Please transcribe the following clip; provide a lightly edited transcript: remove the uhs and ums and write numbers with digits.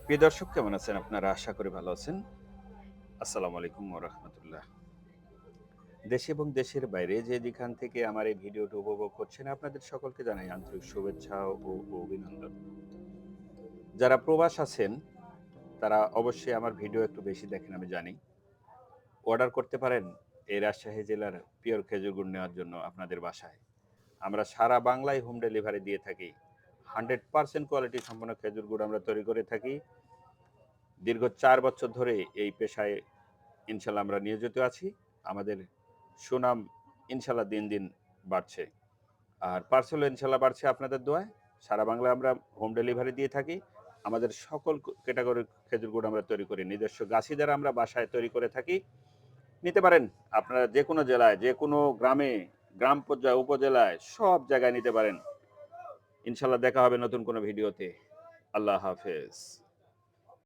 প্রিয় দর্শক, কেমন আছেন আপনারা? আশা করি ভালো আছেন। আসসালামু আলাইকুম ওয়া রাহমাতুল্লাহ। দেশে এবং দেশের বাইরে যেখান থেকে আমার এই ভিডিওটি উপভোগ করছেন, আপনাদের সকলকে জানাই আন্তরিক শুভেচ্ছা ও অভিনন্দন। যারা প্রবাস আছেন, তারা অবশ্যই আমার ভিডিও একটু বেশি দেখেন আমি জানি। অর্ডার করতে পারেন এই রাজশাহী জেলার পিওর খেজুর গুড় নেওয়ার জন্য আপনাদের বাসায়। আমরা সারা বাংলায় হোম ডেলিভারি দিয়ে থাকি। 100% কোয়ালিটি সম্পন্ন খেজুর গুড় আমরা তৈরি করে থাকি। দীর্ঘ ৪ বছর ধরে এই পেশায় ইনশাল্লাহ আমরা নিয়োজিত আছি। আমাদের সুনাম ইনশাল্লাহ দিন, দিন বাড়ছে। আর পার্সেলও ইনশাল্লাহ বাড়ছে আপনাদের দোয়ায়। সারা বাংলায় আমরা হোম ডেলিভারি দিয়ে থাকি। আমাদের সকল ক্যাটেগরির খেজুর গুড় আমরা তৈরি করি। নিজস্ব গাছি দ্বারা আমরা বাসায় তৈরি করে থাকি। নিতে পারেন আপনারা যেকোনো জেলায়, যেকোনো গ্রামে, গ্রাম পর্যায়ে, উপজেলায় সব জায়গায় নিতে পারেন। ইনশাল্লাহ দেখা হবে নতুন কোনো ভিডিওতে। আল্লাহ হাফেজ।